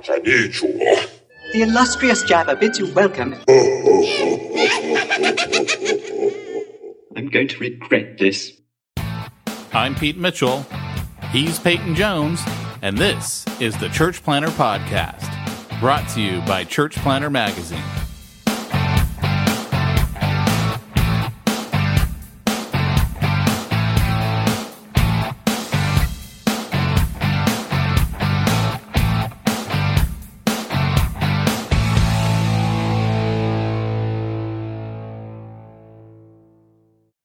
The illustrious Jabba bids you welcome. I'm going to regret this. I'm Pete Mitchell. He's Peyton Jones. And this is the Church Planter Podcast, brought to you by Church Planter Magazine.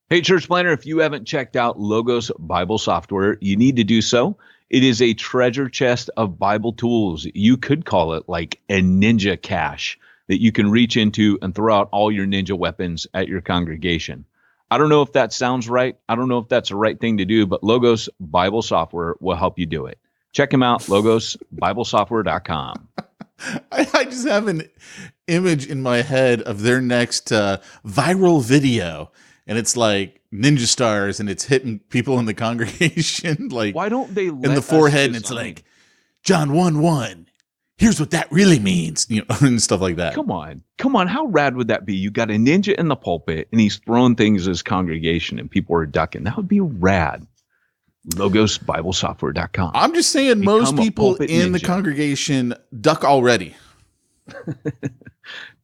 Hey, Church Planter, if you haven't checked out Logos Bible software, you need to do so. It is a treasure chest of Bible tools. You could call it like a ninja cache that you can reach into and throw out all your ninja weapons at your congregation. I don't know if that sounds right. I don't know if that's the right thing to do, but Logos Bible software will help you do it. Check them out, logosbiblesoftware.com. I just have an image in my head of their next viral video. And it's like ninja stars, and it's hitting people in the congregation, like why don't they in the forehead, and it's like John 1:1. Here's what that really means, and stuff like that. Come on! How rad would that be? You got a ninja in the pulpit, and he's throwing things at his congregation, and people are ducking. That would be rad. LogosBibleSoftware.com. I'm just saying, most people in the congregation duck already.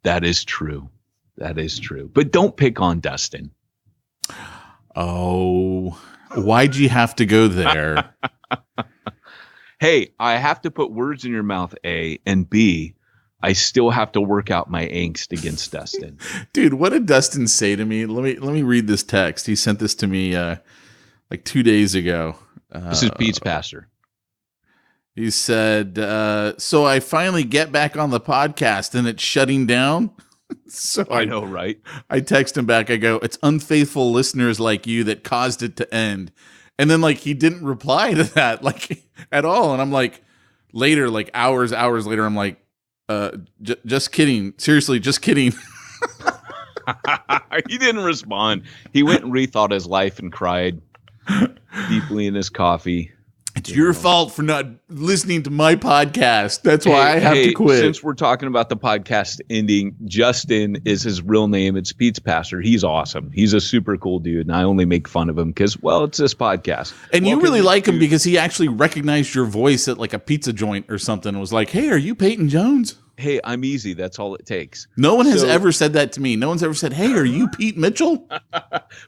That is true. But don't pick on Dustin. Oh, why'd you have to go there? Hey, I have to put words in your mouth, A, and B, I still have to work out my angst against Dustin. Dude, what did Dustin say to me? Let me read this text. He sent this to me like 2 days ago. This is Pete's pastor. He said, so I finally get back on the podcast and it's shutting down. So I know, right? I text him back. I go, it's unfaithful listeners like you that caused it to end. And then he didn't reply to that at all. And I'm like, later, hours later, I'm like, just kidding. Seriously, just kidding. He didn't respond. He went and rethought his life and cried deeply in his coffee. It's your fault for not listening to my podcast. That's why I have to quit. Since we're talking about the podcast ending, Justin is his real name. It's Pete's pastor. He's awesome. He's a super cool dude, and I only make fun of him because, it's this podcast. And you really like him because he actually recognized your voice at a pizza joint or something and was like, hey, are you Peyton Jones? Hey, I'm easy. That's all it takes. No one has ever said that to me. No one's ever said, hey, are you Pete Mitchell?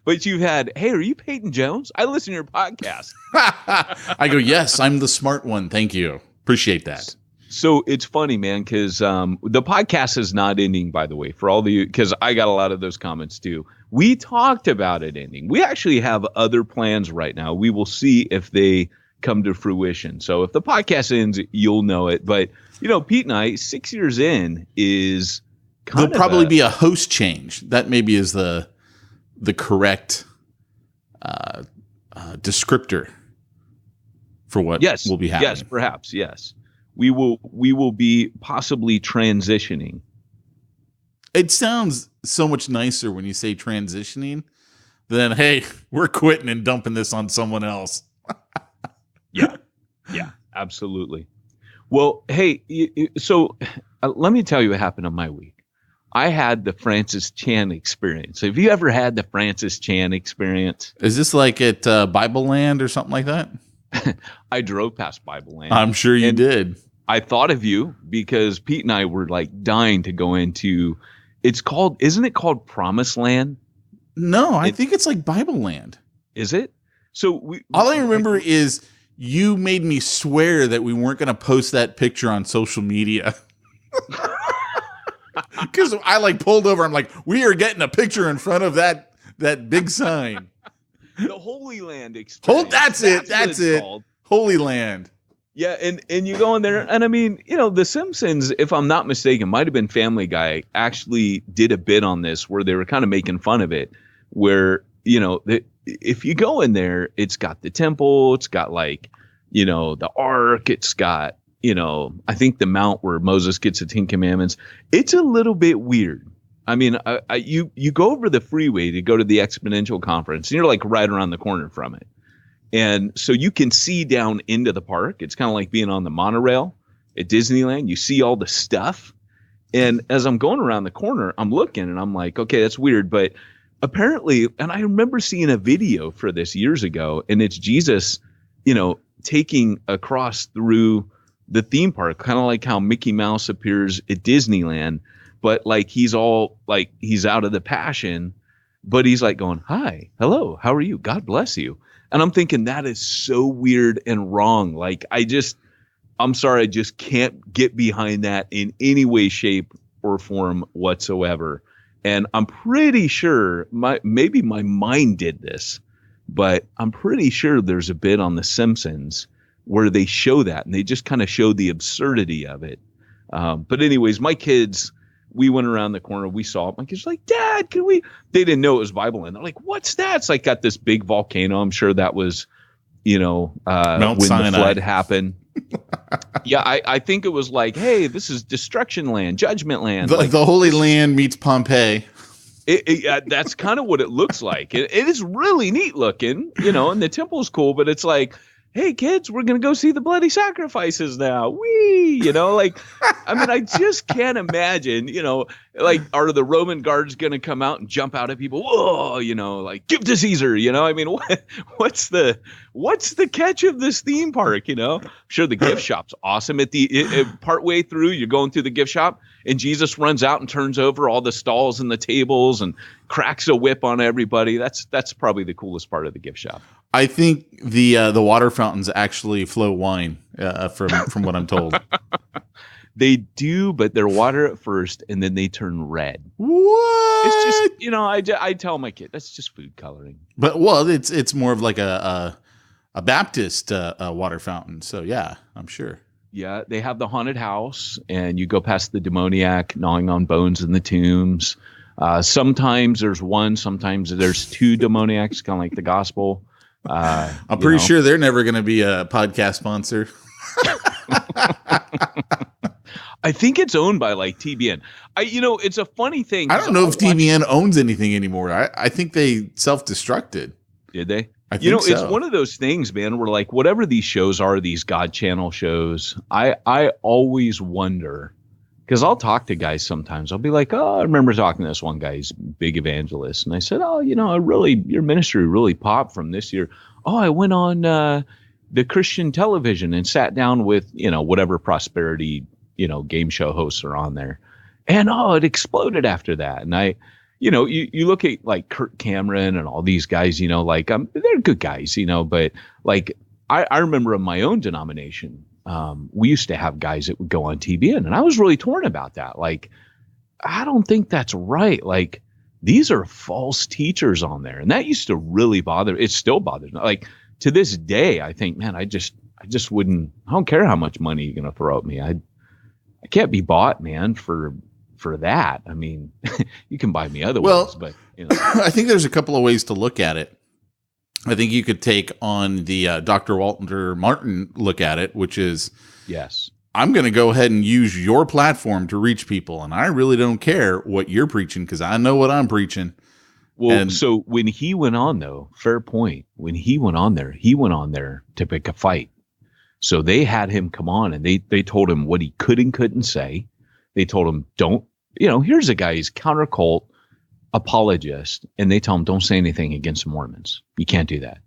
But you've had, hey, are you Peyton Jones? I listen to your podcast. I go, yes, I'm the smart one. Thank you. Appreciate that. So it's funny, man, because the podcast is not ending, by the way, for all of you, because I got a lot of those comments too. We talked about it ending. We actually have other plans right now. We will see if they come to fruition. So if the podcast ends, you'll know it. But Pete and I, 6 years in, is there'll probably be a host change. That maybe is the correct descriptor for what will be happening. Yes, perhaps. Yes, we will be possibly transitioning. It sounds so much nicer when you say transitioning than, hey, we're quitting and dumping this on someone else. Yeah, absolutely. Well, hey, so let me tell you what happened on my week. I had the Francis Chan experience. Have you ever had the Francis Chan experience? Is this like at Bible Land or something like that? I drove past Bible Land. I'm sure you did. I thought of you because Pete and I were dying to go into, isn't it called Promised Land? No, I think it's like Bible Land. Is it? So all I remember is you made me swear that we weren't going to post that picture on social media. Because I pulled over. I'm like, we are getting a picture in front of that big sign. The Holy Land experience. That's it. Called. Holy Land. Yeah, and you go in there, and I mean, The Simpsons, if I'm not mistaken, might have been Family Guy, actually did a bit on this where they were kind of making fun of it, where, if you go in there, it's got the temple, it's got the ark, it's got, I think the mount where Moses gets the 10 Commandments. It's a little bit weird. I mean, you go over the freeway to go to the Exponential Conference, and you're right around the corner from it. And so you can see down into the park. It's kind of like being on the monorail. at Disneyland, you see all the stuff. And as I'm going around the corner, I'm looking and I'm like, okay, that's weird. But apparently, and I remember seeing a video for this years ago, and it's Jesus, taking across through the theme park, kind of like how Mickey Mouse appears at Disneyland, but like he's all like he's out of the Passion, but he's like going, hi, hello, how are you? God bless you. And I'm thinking that is so weird and wrong. Like I'm sorry, I just can't get behind that in any way, shape, or form whatsoever. And I'm pretty sure maybe my mind did this, but I'm pretty sure there's a bit on The Simpsons where they show that, and they just kind of show the absurdity of it. But anyways, my kids, we went around the corner, we saw it. My kids were like, Dad, can we? They didn't know it was Bible Land. They're like, what's that? It's like got this big volcano. I'm sure that was, when Sinai. the flood happened. Yeah, I think it was like, hey, this is destruction land, judgment land. The Holy Land meets Pompeii. That's kind of what it looks like. It is really neat looking, and the temple's cool, but it's like, hey, kids, we're going to go see the bloody sacrifices now. Whee! I just can't imagine, are the Roman guards going to come out and jump out at people? Whoa, like give to Caesar, what's the catch of this theme park? Sure, the gift shop's awesome. At part way through, you're going through the gift shop and Jesus runs out and turns over all the stalls and the tables and cracks a whip on everybody. That's probably the coolest part of the gift shop. I think the water fountains actually flow wine, from what I'm told. They do, but they're water at first, and then they turn red. What? It's just, I tell my kid that's just food coloring. But it's more of like a Baptist water fountain. So yeah, I'm sure. Yeah, they have the haunted house, and you go past the demoniac gnawing on bones in the tombs. Sometimes there's one, sometimes there's two demoniacs, kind of like the gospel. I'm pretty sure they're never going to be a podcast sponsor. I think it's owned by like TBN. It's a funny thing. I don't know if TBN owns anything anymore. I think they self-destructed. Did they? I think so. It's one of those things, man, where like whatever these shows are, these God channel shows, I always wonder, because I'll talk to guys sometimes. I'll be like, oh, I remember talking to this one guy, he's a big evangelist. And I said, oh, your ministry really popped from this year. Oh, I went on the Christian television and sat down with, whatever prosperity, game show hosts are on there. And, it exploded after that. And you look at like Kirk Cameron and all these guys, they're good guys, but like I remember in my own denomination, we used to have guys that would go on TBN, and I was really torn about that. Like, I don't think that's right. Like, these are false teachers on there. And that used to really bother. It still bothers me. Like, to this day, I think, man, I just wouldn't, I don't care how much money you're going to throw at me. I can't be bought, man, for that. I mean, you can buy me otherwise, but I think there's a couple of ways to look at it. I think you could take on the Dr. Walter Martin look at it, which is, yes, I'm going to go ahead and use your platform to reach people. And I really don't care what you're preaching because I know what I'm preaching. Well, so when he went on, though, fair point. When he went on there to pick a fight. So they had him come on and they told him what he could and couldn't say. They told him, here's a guy, he's counter cult apologist, and they tell him, don't say anything against Mormons. You can't do that.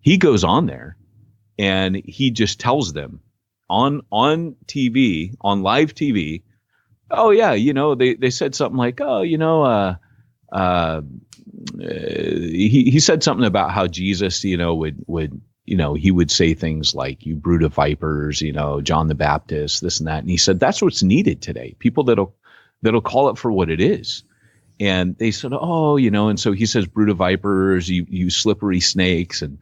He goes on there and he just tells them on TV, on live TV, oh yeah, they said something like, he said something about how Jesus, would he would say things like, you brood of vipers, John the Baptist, this and that. And he said, that's what's needed today. People that'll call it for what it is. And they said, and so he says, brood of vipers, you slippery snakes. And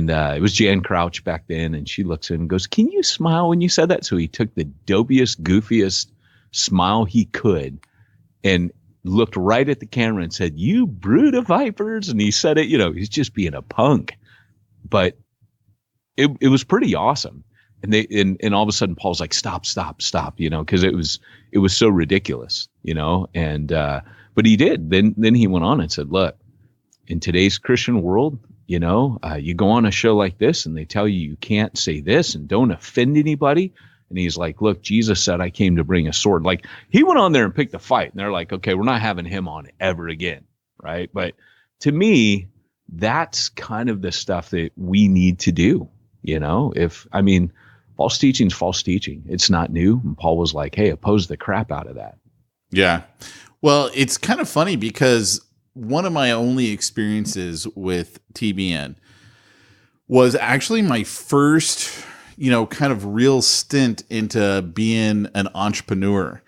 it was Jan Crouch back then. And she looks at him and goes, can you smile when you said that? So he took the dopiest, goofiest smile he could and looked right at the camera and said, you brood of vipers. And he said it, he's just being a punk. But it was pretty awesome. And and all of a sudden Paul's like, stop, because it was so ridiculous, and but he did. Then he went on and said, look, in today's Christian world, you go on a show like this and they tell you can't say this and don't offend anybody. And he's like, look, Jesus said I came to bring a sword. Like, he went on there and picked a fight, and they're like, okay, we're not having him on ever again. Right. But to me, that's kind of the stuff that we need to do. False teaching is false teaching. It's not new. And Paul was like, hey, oppose the crap out of that. Yeah. Well, it's kind of funny because one of my only experiences with TBN was actually my first, kind of real stint into being an entrepreneur.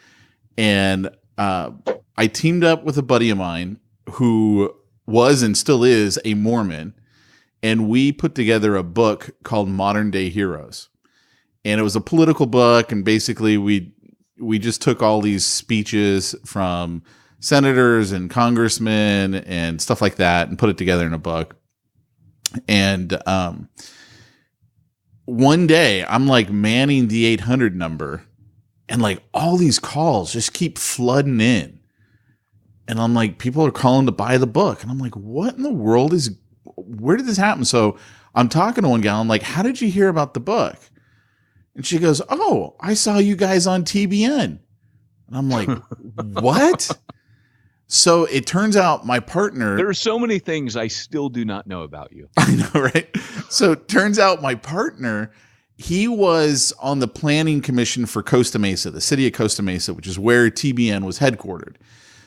And I teamed up with a buddy of mine who was and still is a Mormon. And we put together a book called Modern Day Heroes. And it was a political book. And basically we just took all these speeches from senators and congressmen and stuff like that and put it together in a book. And one day I'm like manning the 800 number, and like all these calls just keep flooding in. And I'm like, people are calling to buy the book. And I'm like, what in the world where did this happen? So I'm talking to one gal. I'm like, how did you hear about the book? And she goes, oh, I saw you guys on TBN. And I'm like, what? So it turns out my partner... There are so many things I still do not know about you. I know, right? So it turns out my partner, he was on the planning commission for Costa Mesa, the city of Costa Mesa, which is where TBN was headquartered.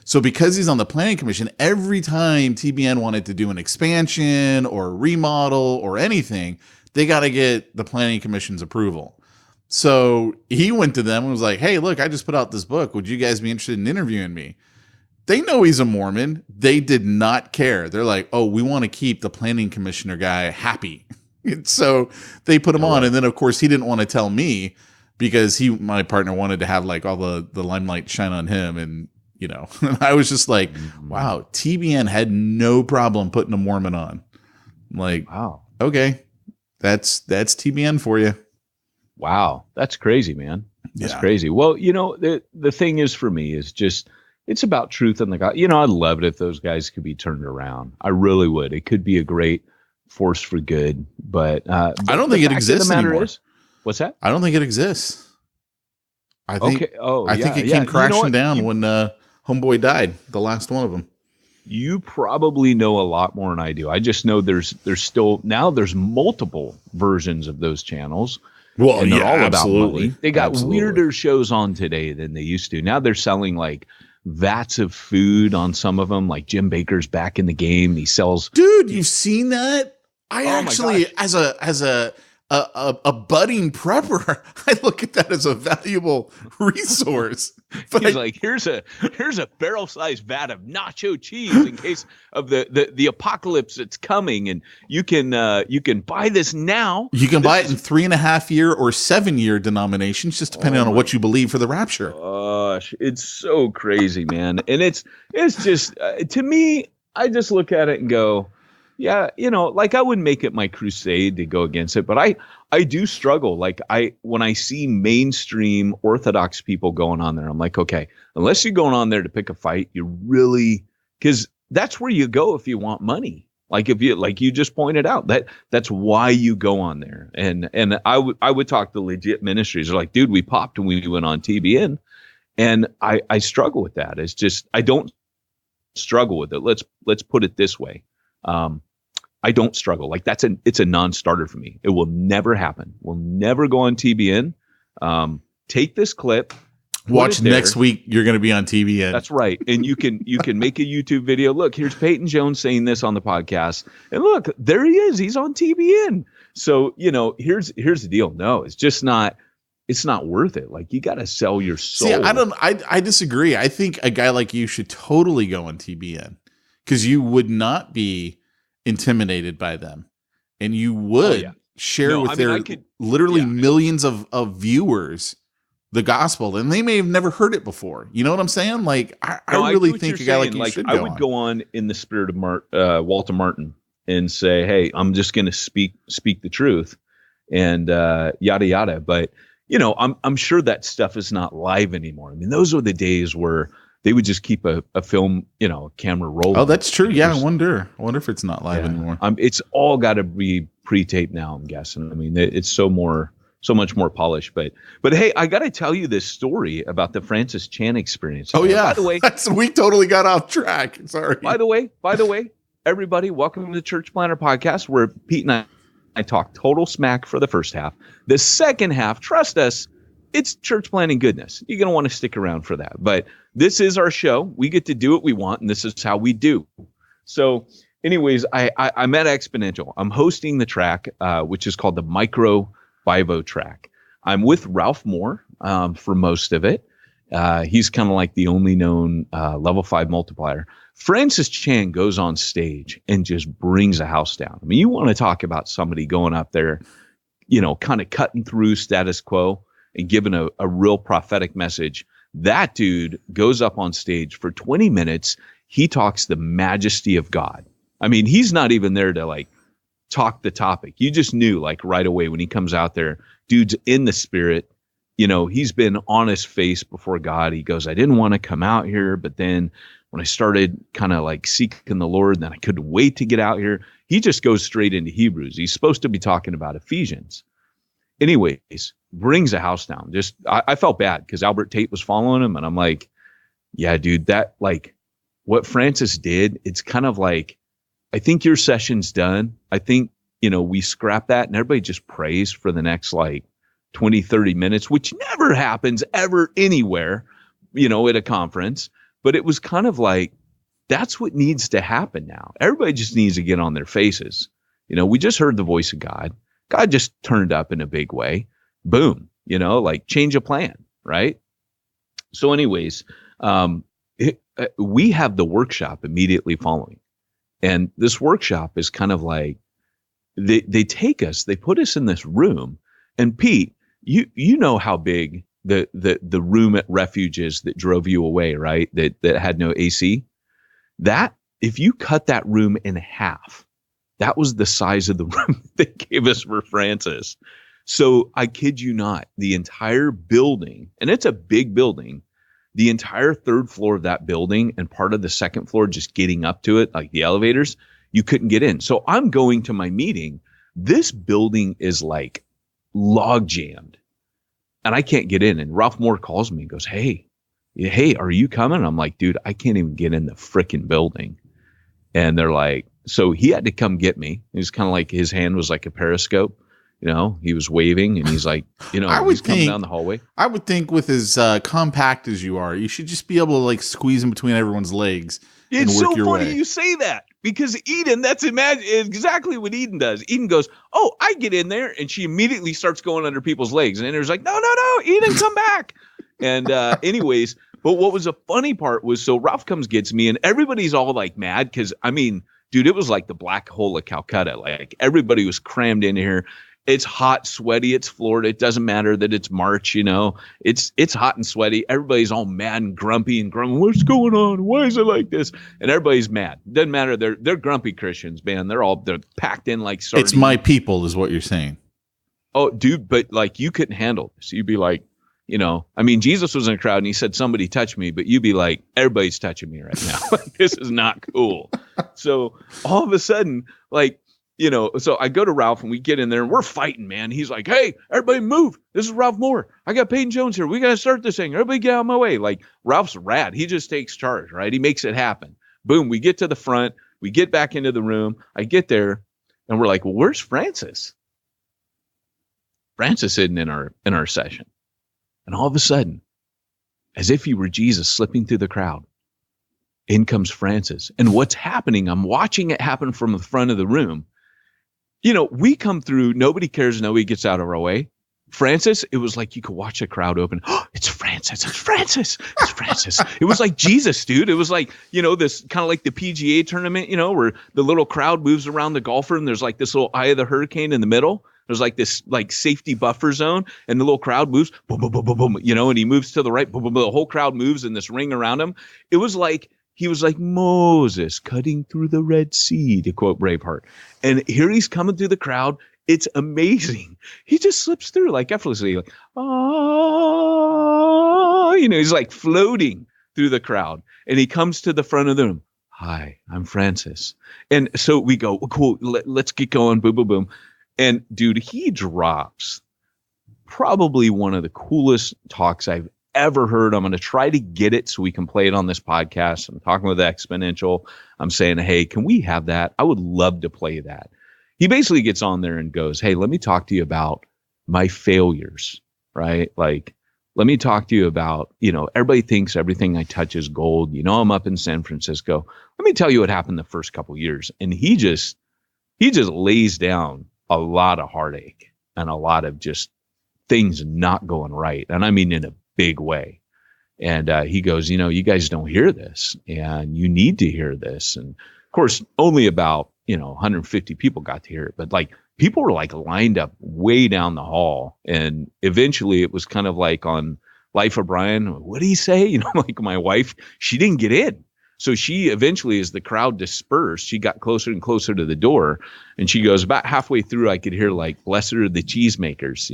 So because he's on the planning commission, every time TBN wanted to do an expansion or a remodel or anything, they got to get the planning commission's approval. So he went to them and was like, hey, look, I just put out this book. Would you guys be interested in interviewing me? They know he's a Mormon. They did not care. They're like, oh, we want to keep the planning commissioner guy happy. And so they put him on. And then, of course, he didn't want to tell me because my partner wanted to have like all the limelight shine on him. And, I was just like, wow, TBN had no problem putting a Mormon on. I'm like, wow, okay, that's TBN for you. Wow, that's crazy, man. That's crazy. Well, the thing is for me is just, it's about truth and the God. I'd love it if those guys could be turned around. I really would. It could be a great force for good, but I don't think it exists anymore. What's that? I don't think it exists. I think it came crashing down when homeboy died, the last one of them. You probably know a lot more than I do. I just know there's multiple versions of those channels. Well, and they're all absolutely. about money. They got weirder shows on today than they used to. Now they're selling like vats of food on some of them. Like Jim Baker's back in the game. He sells. Dude, you've seen that? I actually, as a budding prepper, I look at that as a valuable resource. But he's like, here's a barrel-sized vat of nacho cheese in case of the apocalypse that's coming, and you can buy this now. You can buy it in 3.5-year or 7-year denominations, just depending on what you believe for the rapture. Gosh, it's so crazy, man, and it's just to me, I just look at it and go, yeah, like I wouldn't make it my crusade to go against it, but I do struggle. Like when I see mainstream Orthodox people going on there, I'm like, okay, unless you're going on there to pick a fight, because that's where you go if you want money. Like you just pointed out, that's why you go on there. And I would talk to legit ministries. They're like, dude, we popped when we went on TBN, and I struggle with that. It's just I don't struggle with it. Let's put it this way. I don't struggle. Like it's a non-starter for me. It will never happen. We'll never go on TBN. Take this clip. Watch next week. You're going to be on TBN. That's right. And you can make a YouTube video. Look, here's Peyton Jones saying this on the podcast. And look, there he is. He's on TBN. So, here's the deal. No, it's just not. It's not worth it. Like you got to sell your soul. See, I disagree. I think a guy like you should totally go on TBN because you would not be intimidated by them, and you would share with their millions of viewers the gospel, and they may have never heard it before. You know what I'm saying? Like I really think a guy like you should go on. I would go on in the spirit of Walter Martin and say, hey, I'm just going to speak the truth and yada yada. But I'm sure that stuff is not live anymore. I mean, those were the days where they would just keep a film, camera rolling. Oh, that's true. Yeah, I wonder if it's not live anymore. It's all got to be pre-taped now, I'm guessing. I mean, it's so so much more polished. But hey, I got to tell you this story about the Francis Chan experience. Oh yeah. By the way, we totally got off track. Sorry. By the way, everybody, welcome to the Church Planner Podcast, where Pete and I talk total smack for the first half. The second half, trust us, it's church planning goodness. You're going to want to stick around for that. But this is our show. We get to do what we want, and this is how we do. So anyways, I'm at Exponential. I'm hosting the track, which is called the Micro Bivo track. I'm with Ralph Moore for most of it. He's kind of like the only known level 5 multiplier. Francis Chan goes on stage and just brings a house down. I mean, you want to talk about somebody going up there, kind of cutting through status quo and giving a real prophetic message. That dude goes up on stage for 20 minutes. He talks the majesty of God. I mean, he's not even there to like talk the topic. You just knew like right away when he comes out there, dude's in the spirit. He's been on his face before God. He goes, I didn't want to come out here, but then when I started kind of like seeking the Lord, then I couldn't wait to get out here. He just goes straight into Hebrews. He's supposed to be talking about Ephesians. Anyways, brings a house down. Just I felt bad because Albert Tate was following him, and I'm like, yeah, dude, that like what Francis did, it's kind of like, I think your session's done. I think, we scrap that and everybody just prays for the next like 20, 30 minutes, which never happens ever anywhere, at a conference. But it was kind of like, that's what needs to happen now. Everybody just needs to get on their faces. We just heard the voice of God. God just turned up in a big way. Boom, like change of plan, right? So anyways, we have the workshop immediately following. And this workshop is kind of like, they take us, they put us in this room. And Pete, you know how big the room at Refuge is that drove you away, right? That had no AC. That, if you cut that room in half, that was the size of the room they gave us for Francis. So I kid you not, the entire building, and it's a big building, the entire third floor of that building and part of the second floor, just getting up to it, like the elevators, you couldn't get in. So I'm going to my meeting. This building is like log jammed and I can't get in. And Ralph Moore calls me and goes, hey, are you coming? And I'm like, dude, I can't even get in the freaking building. And they're like, so he had to come get me. It was kind of like his hand was like a periscope. He was waving and he's like, he's coming down the hallway. I would think with as compact as you are, you should just be able to like squeeze in between everyone's legs. It's so funny you say that because Eden, that's exactly what Eden does. Eden goes, oh, I get in there. And she immediately starts going under people's legs. And Ender's like, no, Eden, come back. And anyways, but what was a funny part was, so Ralph comes, gets me, and everybody's all like mad because, I mean, dude, it was like the black hole of Calcutta. Like everybody was crammed in here. It's hot, sweaty. It's Florida. It doesn't matter that it's March, it's hot and sweaty. Everybody's all mad and grumpy. What's going on? Why is it like this? And everybody's mad. Doesn't matter. They're grumpy Christians, man. They're packed in like sardines. It's my people is what you're saying. Oh, dude. But like, you couldn't handle this. You'd be like, I mean, Jesus was in a crowd and he said, somebody touch me, but you'd be like, everybody's touching me right now. Like, this is not cool. So all of a sudden, like, so I go to Ralph and we get in there and we're fighting, man. He's like, hey, everybody move. This is Ralph Moore. I got Peyton Jones here. We got to start this thing. Everybody get out of my way. Like, Ralph's rad. He just takes charge, right? He makes it happen. Boom. We get to the front. We get back into the room. I get there and we're like, well, where's Francis? Francis isn't in our session. And all of a sudden, as if he were Jesus slipping through the crowd, in comes Francis. And what's happening, I'm watching it happen from the front of the room. We come through, nobody cares, nobody gets out of our way. Francis, it was like you could watch a crowd open. Oh, it's Francis, it's Francis, it's Francis. It was like Jesus, dude. It was like, this kind of like the PGA tournament, where the little crowd moves around the golfer and there's like this little eye of the hurricane in the middle. There's like this like safety buffer zone and the little crowd moves, boom, boom, boom, boom, boom, and he moves to the right, boom, boom, boom. The whole crowd moves in this ring around him. It was like, he was like Moses cutting through the Red Sea, to quote Braveheart. And here he's coming through the crowd. It's amazing. He just slips through like effortlessly, like, he's like floating through the crowd. And he comes to the front of the room. Hi, I'm Francis. And so we go, cool, let's get going, boom, boom, boom. And dude, he drops probably one of the coolest talks I've ever heard. I'm going to try to get it so we can play it on this podcast. I'm talking with Exponential. I'm saying, hey, can we have that? I would love to play that. He basically gets on there and goes, hey, let me talk to you about my failures, right? Like, let me talk to you about, everybody thinks everything I touch is gold. I'm up in San Francisco. Let me tell you what happened the first couple of years. And he just lays down a lot of heartache and a lot of just things not going right. And I mean, in a big way. And he goes, you guys don't hear this and you need to hear this. And of course, only about, 150 people got to hear it, but like people were like lined up way down the hall. And eventually it was kind of like on Life of Brian. What did he say? Like my wife, she didn't get in. So she eventually, as the crowd dispersed, she got closer and closer to the door. And she goes, about halfway through, I could hear like, blessed are the cheesemakers,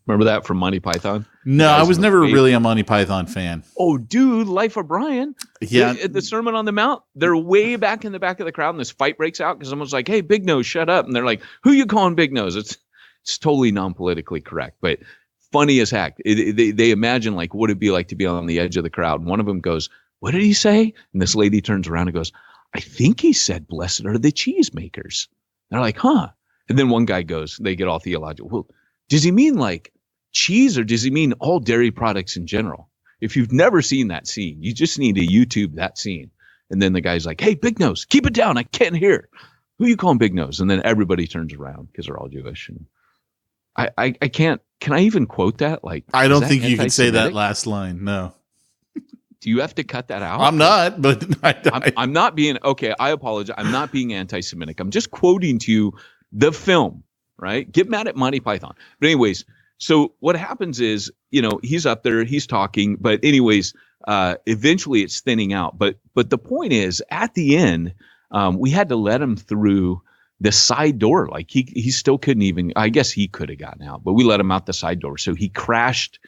Remember that from Monty Python? No, I was never really a Monty Python fan. Oh, dude, Life of Brian. Yeah. The Sermon on the Mount, they're way back in the back of the crowd, and this fight breaks out because someone's like, hey, Big Nose, shut up. And they're like, who you calling Big Nose? It's totally non-politically correct, but funny as heck. They imagine, like, what it'd be like to be on the edge of the crowd. And one of them goes, what did he say? And this lady turns around and goes, I think he said, blessed are the cheesemakers. They're like, huh? And then one guy goes, they get all theological. Well, does he mean like cheese or does he mean all dairy products in general? If you've never seen that scene, you just need to YouTube that scene. And then the guy's like, hey, Big Nose, keep it down. I can't hear. Who you calling Big Nose? And then everybody turns around because they're all Jewish. And I can't, can I even quote that? Like, I don't think you can say that last line. No. Do you have to cut that out? I'm not, but I'm not being, okay, I apologize. I'm not being anti-Semitic. I'm just quoting to you the film, right? Get mad at Monty Python. But anyways, so what happens is, he's up there, he's talking, but anyways, eventually it's thinning out. But the point is, at the end, we had to let him through the side door. Like he still couldn't even, I guess he could have gotten out, but we let him out the side door. So he crashed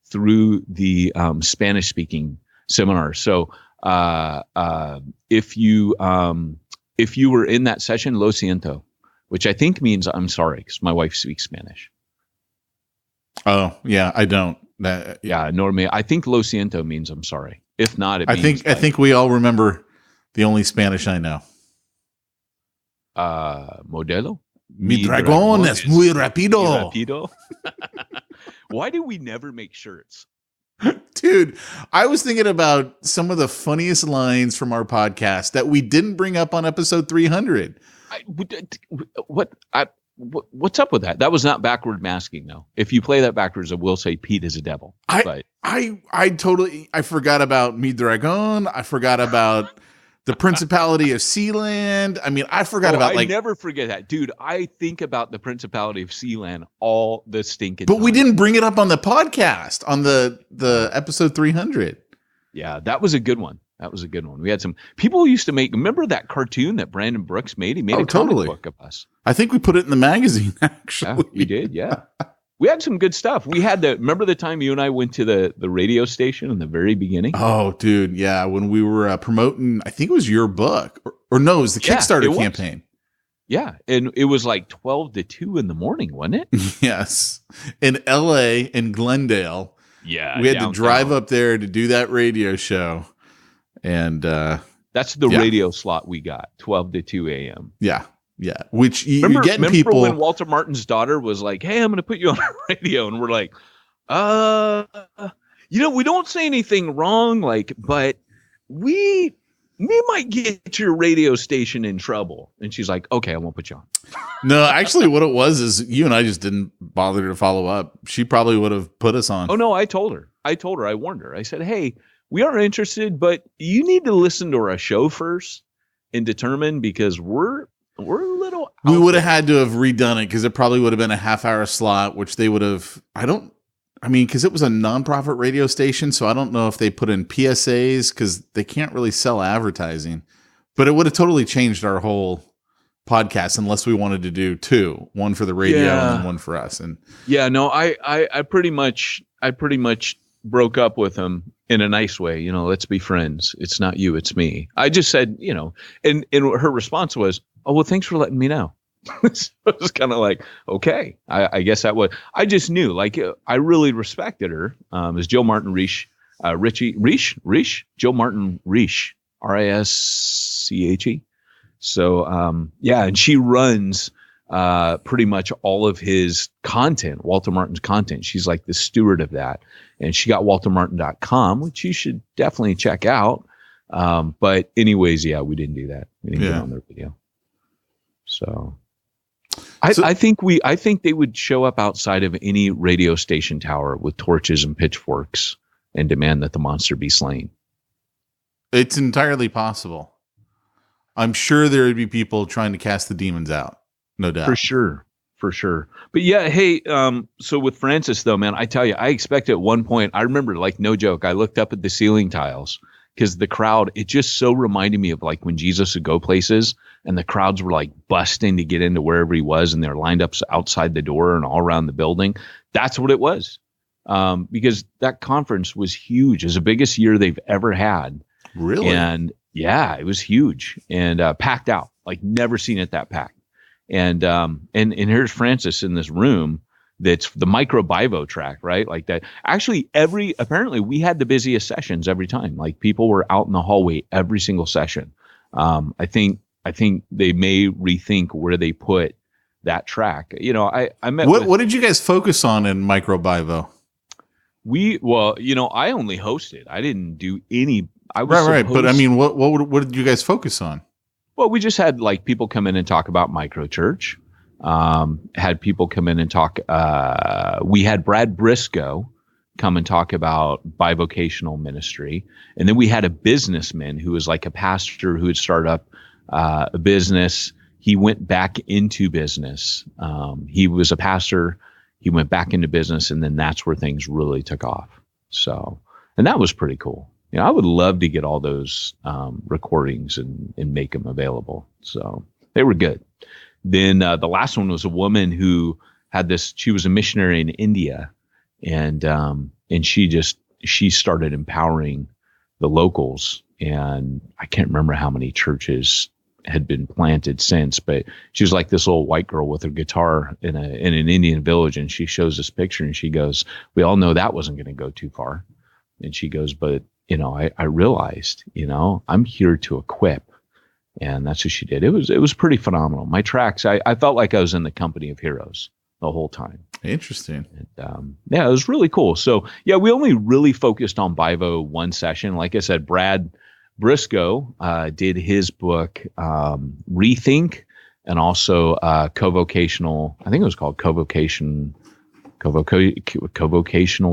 through the Spanish speaking seminar. So if you were in that session, lo siento, which I think means I'm sorry, because my wife speaks Spanish. Oh, yeah, I don't. Yeah, nor me. I think lo siento means I'm sorry. If not, I think we all remember the only Spanish I know. Modelo? Mi dragón es muy rápido. Why do we never make shirts? Dude, I was thinking about some of the funniest lines from our podcast that we didn't bring up on episode 300. What's up with that? That was not backward masking, though. If you play that backwards, I will say Pete is a devil. I forgot about Mi Dragón. I forgot about the Principality of Sealand. I mean, I forgot about I never forget that, dude. I think about the Principality of Sealand all the stinking But time. we didn't bring it up on the podcast on the episode 300. Yeah, that was a good one. That was a good one. We had some people used to make. Remember that cartoon that Brandon Brooks made? He made a comic book of us. I think we put it in the magazine. Actually, yeah, we did. Yeah, we had some good stuff. We had remember the time you and I went to the radio station in the very beginning? Oh, dude, yeah. When we were promoting, I think it was your book, or no, it was the Kickstarter campaign. Yeah, and it was like 12 to 2 in the morning, wasn't it? Yes, in L.A. in Glendale. Yeah, we had to drive up there to do that radio show. And that's the radio slot we got, 12 to 2 a.m. Yeah. Which you're getting people. When Walter Martin's daughter was like, hey, I'm going to put you on the radio. And we're like, we don't say anything wrong, but we might get your radio station in trouble. And she's like, okay, I won't put you on. No, actually what it was is you and I just didn't bother to follow up. She probably would have put us on. Oh, no, I told her. I warned her. I said, hey, we are interested, but you need to listen to our show first and determine, because we're a little. We would have had to have redone it because it probably would have been a half-hour slot, which they would have. Because it was a nonprofit radio station, so I don't know if they put in PSAs because they can't really sell advertising. But it would have totally changed our whole podcast unless we wanted to do two, one for the radio and then one for us. And I pretty much broke up with him in a nice way. Let's be friends. It's not you, it's me. I just said, and her response was, oh, well, thanks for letting me know. So it was kind of like, okay, I guess that was, I just knew, like, I really respected her. As Joe Martin Reich, Joe Martin Reich, Rische. So, yeah, and she runs pretty much all of his content, Walter Martin's content. She's like the steward of that. And she got waltermartin.com, which you should definitely check out. But anyways, yeah, we didn't do that. We didn't get on their video. So I think they would show up outside of any radio station tower with torches and pitchforks and demand that the monster be slain. It's entirely possible. I'm sure there would be people trying to cast the demons out. No doubt. For sure. But yeah, hey, so with Francis though, man, I tell you, I expect at one point, I remember, like, no joke, I looked up at the ceiling tiles because the crowd, it just so reminded me of like when Jesus would go places and the crowds were like busting to get into wherever he was, and they're lined up outside the door and all around the building. That's what it was. Because that conference was huge. It was the biggest year they've ever had. Really? And yeah, it was huge and packed out, like never seen it that packed. And here's Francis in this room that's the micro Bivo track, right? Like that. Actually, apparently we had the busiest sessions every time. Like people were out in the hallway every single session. I think they may rethink where they put that track. You know, I met. What did you guys focus on in micro Bivo? I only hosted. I didn't do any. I was right. But I mean, what did you guys focus on? Well, we just had like people come in and talk about micro church. Had people come in and talk. We had Brad Briscoe come and talk about bivocational ministry, and then we had a businessman who was like a pastor who had started up a business. He went back into business. He was a pastor. He went back into business, and then that's where things really took off. So, and that was pretty cool. You know, I would love to get all those recordings and make them available. So they were good. Then the last one was a woman who had this. She was a missionary in India, and she started empowering the locals. And I can't remember how many churches had been planted since, but she was like this little white girl with her guitar in an Indian village, and she shows this picture and she goes, "We all know that wasn't going to go too far." And she goes, "But you know, I realized, you know, I'm here to equip." And that's what she did. It was pretty phenomenal. My tracks, I felt like I was in the company of heroes the whole time. Interesting. And, yeah, it was really cool. So yeah, we only really focused on Bivo one session. Like I said, Brad Briscoe did his book, Rethink, and also co-vocational, I think it was called co-vocational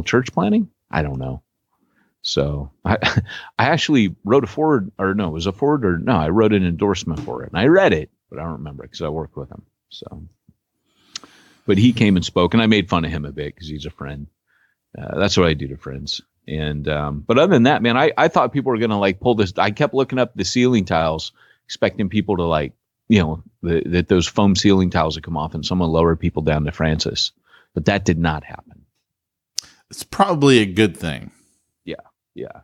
church planning. I don't know. So I actually wrote I wrote an endorsement for it, and I read it, but I don't remember it because I worked with him. So, but he came and spoke, and I made fun of him a bit because he's a friend. That's what I do to friends. And but other than that, man, I thought people were gonna like pull this. I kept looking up the ceiling tiles, expecting people to like, you know, that those foam ceiling tiles would come off and someone lower people down to Francis, but that did not happen. It's probably a good thing. Yeah.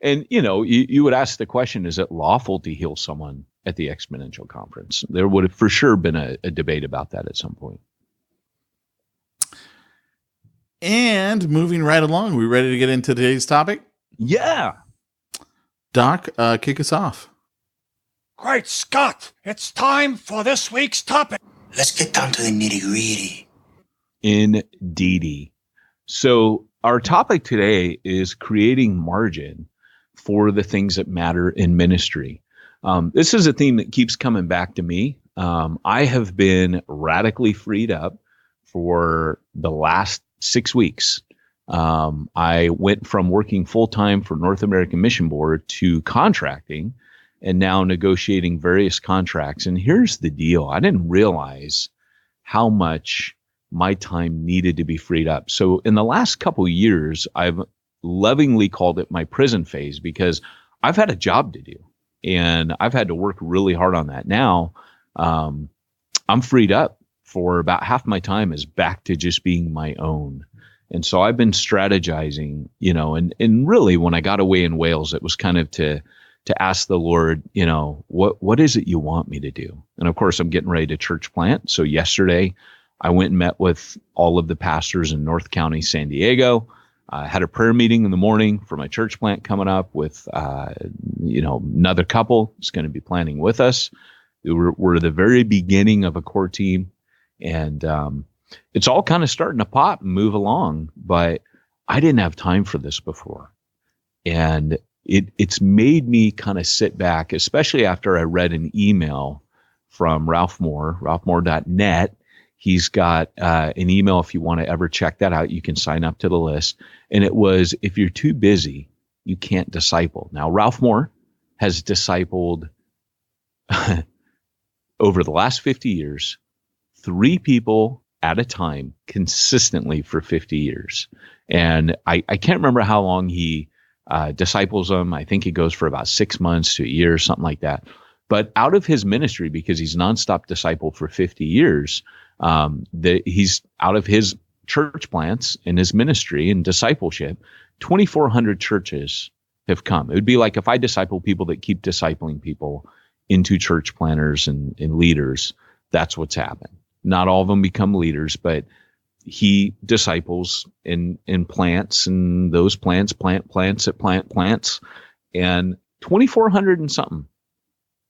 And, you know, you would ask the question, is it lawful to heal someone at the Exponential Conference? There would have for sure been a debate about that at some point. And moving right along, we ready to get into today's topic? Yeah. Doc, kick us off. Great Scott! It's time for this week's topic. Let's get down to the nitty-gritty. Indeedy. So our topic today is creating margin for the things that matter in ministry. This is a theme that keeps coming back to me. I have been radically freed up for the last 6 weeks. I went from working full-time for North American Mission Board to contracting and now negotiating various contracts. And here's the deal. I didn't realize how much my time needed to be freed up. So in the last couple of years, I've lovingly called it my prison phase because I've had a job to do and I've had to work really hard on that. Now I'm freed up for about half my time is back to just being my own. And so I've been strategizing, you know, and really when I got away in Wales, it was kind of to to ask the Lord, what is it you want me to do? And of course, I'm getting ready to church plant. So yesterday, I went and met with all of the pastors in North County, San Diego. I had a prayer meeting in the morning for my church plant coming up with, another couple is going to be planning with us. We're the very beginning of a core team, and it's all kind of starting to pop and move along, but I didn't have time for this before. And it's made me kind of sit back, especially after I read an email from Ralph Moore, ralphmoore.net. He's got an email. If you want to ever check that out, you can sign up to the list. And it was, if you're too busy, you can't disciple. Now, Ralph Moore has discipled over the last 50 years, 3 people at a time consistently for 50 years. And I can't remember how long he disciples them. I think it goes for about 6 months to a year, something like that. But out of his ministry, because he's nonstop disciple for 50 years, he's out of his church plants in his ministry and discipleship, 2,400 churches have come. It would be like if I disciple people that keep discipling people into church planters and leaders. That's what's happened. Not all of them become leaders, but he disciples in plants, and those plants plant plants at plant plants, and 2,400 and something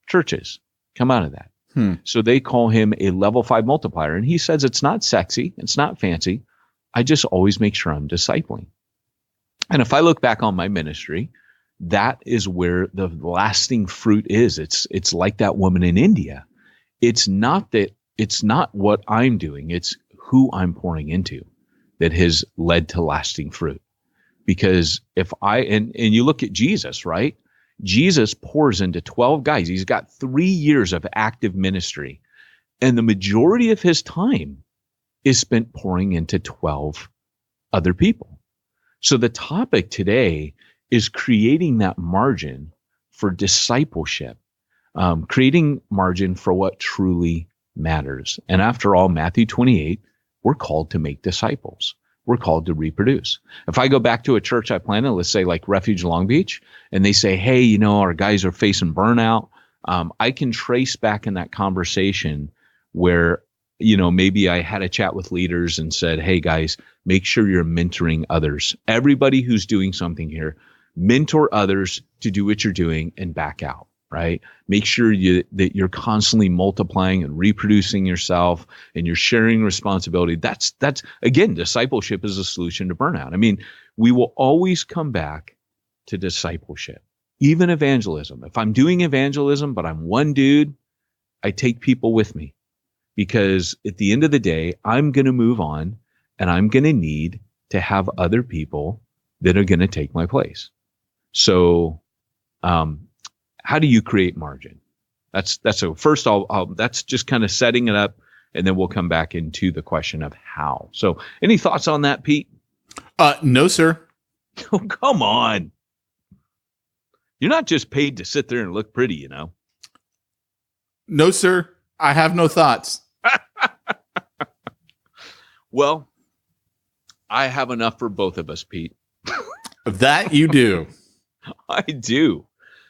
churches come out of that. So they call him a level 5 multiplier. And he says, it's not sexy. It's not fancy. I just always make sure I'm discipling. And if I look back on my ministry, that is where the lasting fruit is. It's like that woman in India. It's not what I'm doing. It's who I'm pouring into that has led to lasting fruit. Because if and you look at Jesus, right? Jesus pours into 12 guys. He's got 3 years of active ministry, and the majority of his time is spent pouring into 12 other people. So the topic today is creating that margin for discipleship, creating margin for what truly matters. And after all, Matthew 28, we're called to make disciples. We're called to reproduce. If I go back to a church I planted, let's say like Refuge Long Beach, and they say, hey, our guys are facing burnout, I can trace back in that conversation where, maybe I had a chat with leaders and said, hey guys, make sure you're mentoring others. Everybody who's doing something here, mentor others to do what you're doing and back out. Right? Make sure that you're constantly multiplying and reproducing yourself, and you're sharing responsibility. That's again, discipleship is a solution to burnout. I mean, we will always come back to discipleship, even evangelism. If I'm doing evangelism, but I'm one dude, I take people with me, because at the end of the day, I'm going to move on, and I'm going to need to have other people that are going to take my place. So, how do you create margin? That's so first that's just kind of setting it up, and then we'll come back into the question of how. So any thoughts on that, Pete? No, sir. Oh, come on. You're not just paid to sit there and look pretty, No, sir. I have no thoughts. Well, I have enough for both of us, Pete. That you do. I do.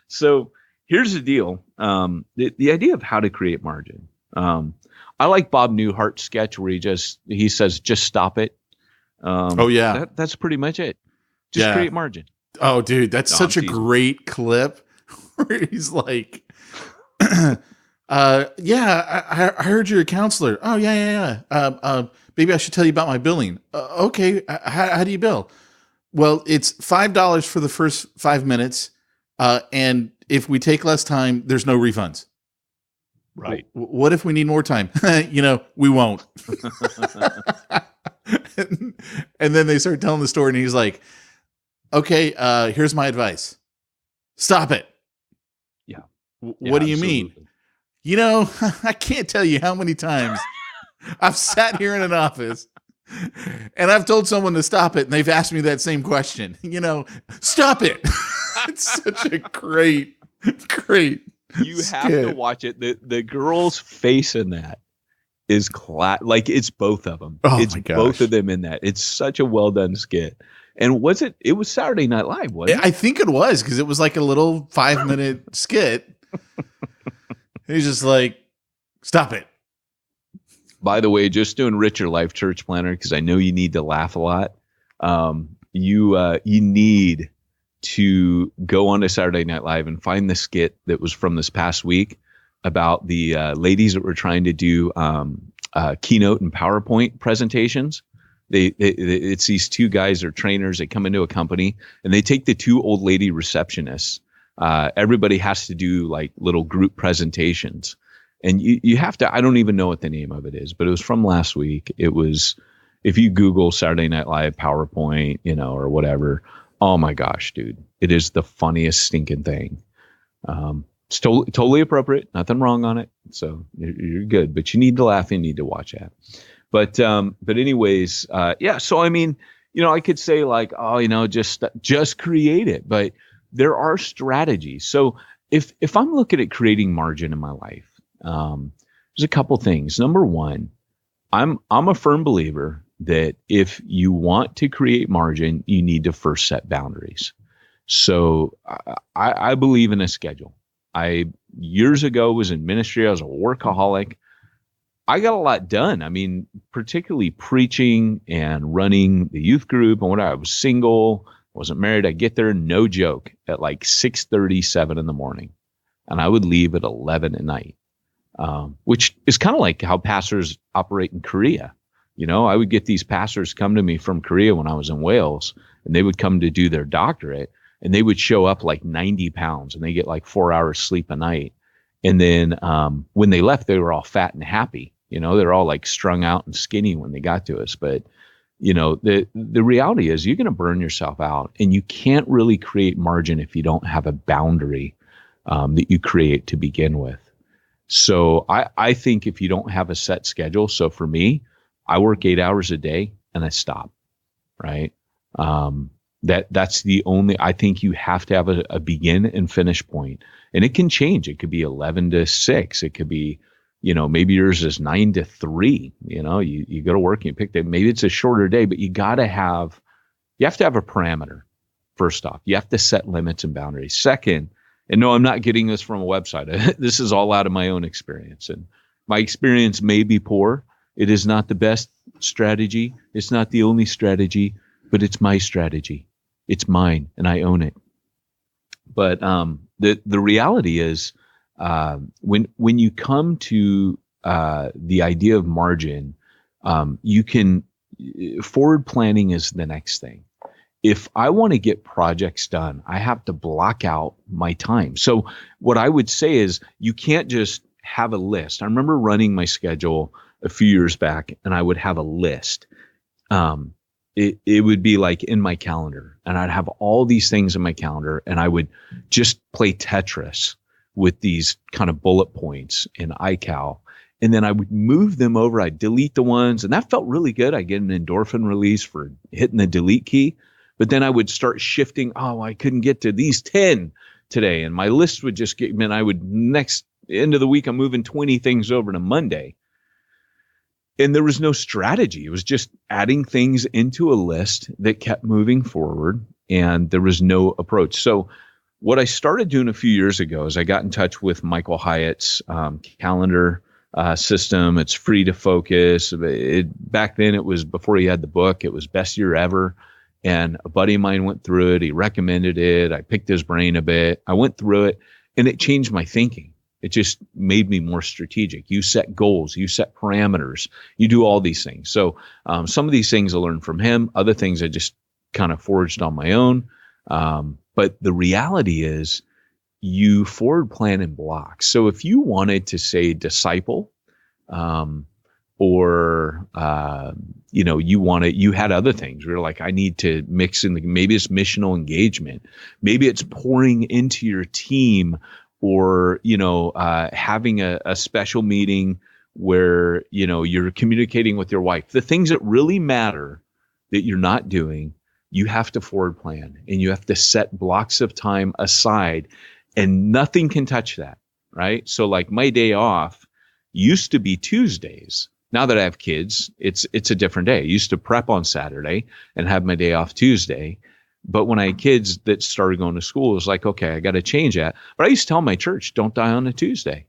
So here's the deal. The idea of how to create margin. I like Bob Newhart's sketch where he says, just stop it. That's pretty much it. Just create margin. Oh, dude, that's such a great clip where he's like, I heard you're a counselor. Oh, yeah. Maybe I should tell you about my billing. Okay. How do you bill? Well, it's $5 for the first 5 minutes. And if we take less time, there's no refunds. Right. What if we need more time? We won't. And then they start telling the story, and he's like, okay, here's my advice. Stop it. Yeah. What do you mean? I can't tell you how many times I've sat here in an office and I've told someone to stop it, and they've asked me that same question. Stop it. It's such a great. You have to watch it. The girl's face in that is like it's both of them. Oh, it's both of them in that. It's such a well done skit. And it was Saturday Night Live, wasn't it? I think it was, because it was like a little 5-minute skit. He's just like, stop it. By the way, just to enrich your life, church planner, because I know you need to laugh a lot. You need to go on to Saturday Night Live and find the skit that was from this past week about the ladies that were trying to do keynote and PowerPoint presentations. It's these two guys or trainers that come into a company and they take the two old lady receptionists. Everybody has to do like little group presentations, and you have to, I don't even know what the name of it is, but it was from last week. It was, if you Google Saturday Night Live PowerPoint, or whatever, oh my gosh, dude, it is the funniest stinking thing. It's totally appropriate. Nothing wrong on it. So you're good, but you need to laugh and you need to watch that. But anyways, yeah. So, I mean, I could say like, oh, just create it, but there are strategies. So if I'm looking at creating margin in my life, there's a couple things. Number one, I'm a firm believer that if you want to create margin, you need to first set boundaries. So I believe in a schedule. I years ago was in ministry. I was a workaholic. I got a lot done. I mean, particularly preaching and running the youth group. And when I was single, wasn't married, I'd get there, no joke, at like 6:37 in the morning. And I would leave at 11 at night, which is kind of like how pastors operate in Korea. I would get these pastors come to me from Korea when I was in Wales, and they would come to do their doctorate, and they would show up like 90 pounds, and they get like 4 hours sleep a night. And then when they left, they were all fat and happy. They're all like strung out and skinny when they got to us. But, the reality is you're going to burn yourself out, and you can't really create margin if you don't have a boundary that you create to begin with. So I think if you don't have a set schedule, so for me, I work 8 hours a day and I stop, right? That's the only, I think you have to have a begin and finish point, and it can change. It could be 11 to 6. It could be, maybe yours is 9 to 3, you go to work and you pick that. Maybe it's a shorter day, but you have to have a parameter. First off, you have to set limits and boundaries. Second, and no, I'm not getting this from a website. This is all out of my own experience, and my experience may be poor. It is not the best strategy. It's not the only strategy, but it's my strategy. It's mine, and I own it. But the reality is, when you come to the idea of margin, you can forward planning is the next thing. If I want to get projects done, I have to block out my time. So what I would say is you can't just have a list. I remember running my schedule a few years back, and I would have a list. It would be like in my calendar, and I'd have all these things in my calendar, and I would just play Tetris with these kind of bullet points in iCal. And then I would move them over. I'd delete the ones, and that felt really good. I get an endorphin release for hitting the delete key. But then I would start shifting. Oh, I couldn't get to these 10 today. And my list would just get, I would next end of the week, I'm moving 20 things over to Monday. And there was no strategy. It was just adding things into a list that kept moving forward, and there was no approach. So what I started doing a few years ago is I got in touch with Michael Hyatt's calendar system. It's free to focus. Back then, it was before he had the book. It was Best Year Ever. And a buddy of mine went through it. He recommended it. I picked his brain a bit. I went through it, and it changed my thinking. It just made me more strategic. You set goals, you set parameters, you do all these things. So some of these things I learned from him. Other things I just kind of forged on my own. But the reality is you forward plan in blocks. So if you wanted to say disciple, or you had other things. You're like, I need to mix in maybe it's missional engagement, maybe it's pouring into your team, or having a special meeting where you're communicating with your wife. The things that really matter that you're not doing, you have to forward plan, and you have to set blocks of time aside, and nothing can touch that, right? So like my day off used to be Tuesdays. Now that I have kids, it's a different day. I used to prep on Saturday and have my day off Tuesday. But when I had kids that started going to school, it was like, okay, I got to change that. But I used to tell my church, don't die on a Tuesday,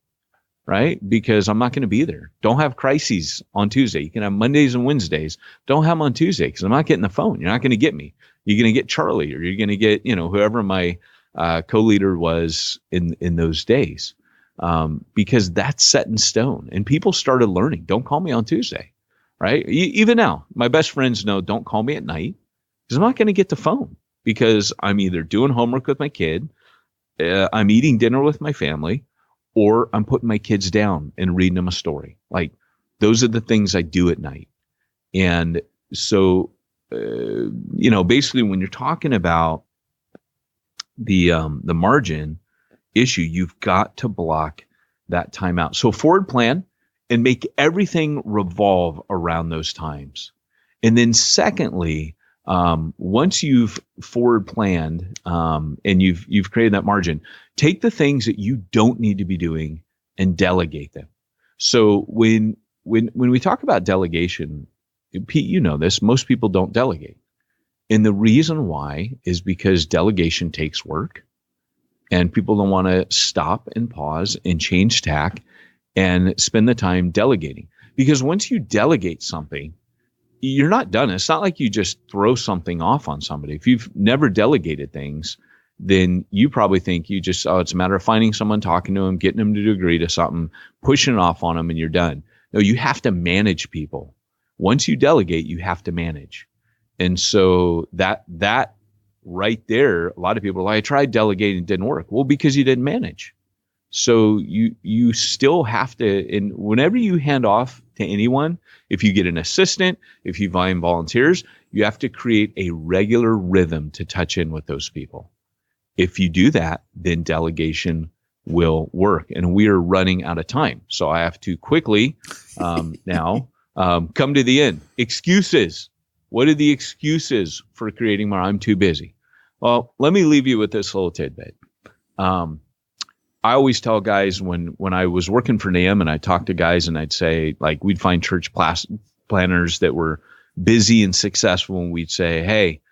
right? Because I'm not going to be there. Don't have crises on Tuesday. You can have Mondays and Wednesdays. Don't have them on Tuesday because I'm not getting the phone. You're not going to get me. You're going to get Charlie, or you're going to get, whoever my co-leader was in those days. Because that's set in stone, and people started learning. Don't call me on Tuesday, right? Even now, my best friends know, don't call me at night because I'm not going to get the phone, because I'm either doing homework with my kid, I'm eating dinner with my family, or I'm putting my kids down and reading them a story. Like, those are the things I do at night. And so, basically when you're talking about the margin issue, you've got to block that time out. So forward plan and make everything revolve around those times. And then secondly, once you've forward planned and you've created that margin, take the things that you don't need to be doing and delegate them. So when we talk about delegation, Pete, you know this, most people don't delegate. And the reason why is because delegation takes work. And people don't want to stop and pause and change tack and spend the time delegating. Because once you delegate something, you're not done. It's not like you just throw something off on somebody. If you've never delegated things, then you probably think it's a matter of finding someone, talking to them, getting them to agree to something, pushing it off on them, and you're done. No, you have to manage people. Once you delegate, you have to manage. And so that right there, a lot of people are like, I tried delegating, it didn't work. Well, because you didn't manage. So you still have to, and whenever you hand off to anyone, if you get an assistant, if you find volunteers, you have to create a regular rhythm to touch in with those people. If you do that, then delegation will work. And we are running out of time. So I have to quickly now come to the end. Excuses. What are the excuses for creating more? I'm too busy. Well, let me leave you with this little tidbit. I always tell guys when I was working for NAM and I talked to guys and I'd say, like, we'd find church planners that were busy and successful, and we'd say, hey,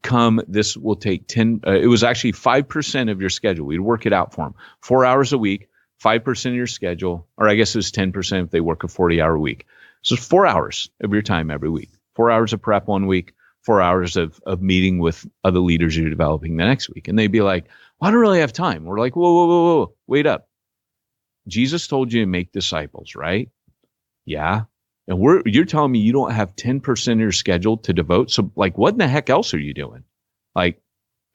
come, this will take 10, it was actually 5% of your schedule. We'd work it out for them. 4 hours a week, 5% of your schedule, or I guess it was 10% if they work a 40-hour week. So it's 4 hours of your time every week. 4 hours of prep one week, 4 hours of meeting with other leaders you're developing the next week. And they'd be like, well, I don't really have time. We're like, whoa, wait up. Jesus told you to make disciples, right? Yeah. And you're telling me you don't have 10% of your schedule to devote. So like, what in the heck else are you doing? Like,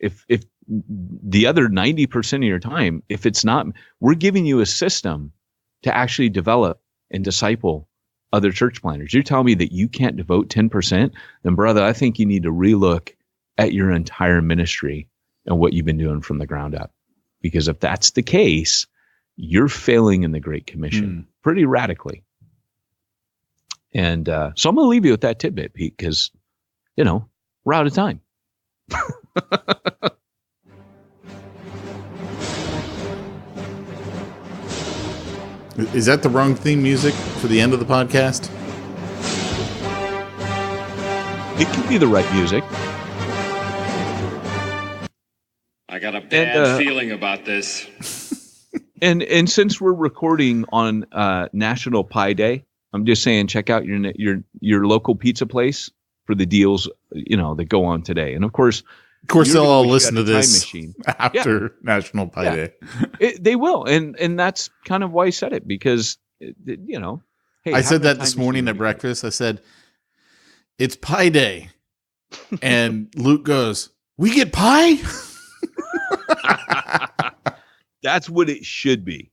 if the other 90% of your time, if it's not, we're giving you a system to actually develop and disciple other church planners. You're telling me that you can't devote 10%? Then brother, I think you need to relook at your entire ministry and what you've been doing from the ground up. Because if that's the case, you're failing in the Great Commission pretty radically. And so I'm going to leave you with that tidbit, Pete, because, we're out of time. Is that the wrong theme music for the end of the podcast? It could be the right music. I got a bad feeling about this. And since we're recording on National Pie Day, I'm just saying, check out your local pizza place for the deals, that go on today. And of course, they'll all listen to this after National Pie Day. They will, and that's kind of why I said it, because hey, I said that this morning at breakfast. I said, it's Pie Day, and Luke goes, "We get pie." That's what it should be.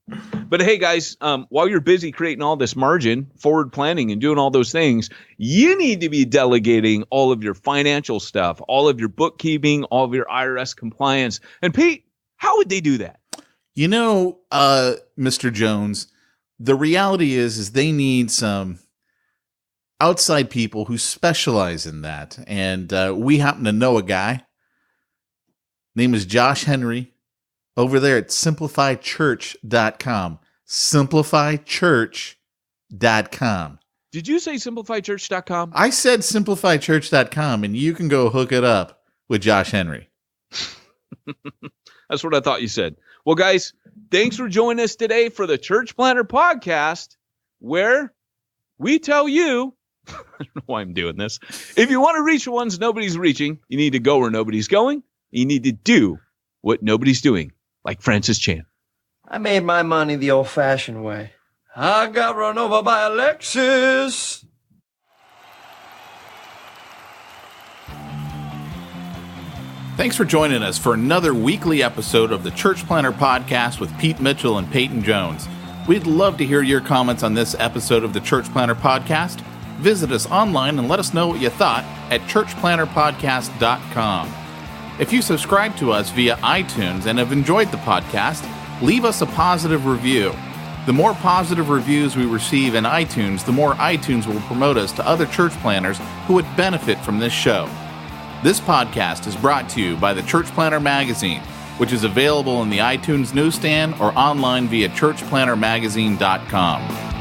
But hey, guys, while you're busy creating all this margin, forward planning, and doing all those things, you need to be delegating all of your financial stuff, all of your bookkeeping, all of your IRS compliance. And Pete, how would they do that? Mr. Jones, the reality is they need some outside people who specialize in that. And we happen to know a guy. Name is Josh Henry. Over there at simplifychurch.com. Simplifychurch.com. simplifychurch.com. Did you say simplifychurch.com? I said simplifychurch.com, and you can go hook it up with Josh Henry. That's what I thought you said. Well, guys, thanks for joining us today for the Church Planter Podcast, where we tell you, I don't know why I'm doing this. If you want to reach the ones nobody's reaching, you need to go where nobody's going. You need to do what nobody's doing, like Francis Chan. I made my money the old-fashioned way. I got run over by a Lexus. Thanks for joining us for another weekly episode of the Church Planter Podcast with Pete Mitchell and Peyton Jones. We'd love to hear your comments on this episode of the Church Planter Podcast. Visit us online and let us know what you thought at churchplanterpodcast.com. If you subscribe to us via iTunes and have enjoyed the podcast, leave us a positive review. The more positive reviews we receive in iTunes, the more iTunes will promote us to other church planners who would benefit from this show. This podcast is brought to you by the Church Planter Magazine, which is available in the iTunes newsstand or online via churchplantermagazine.com.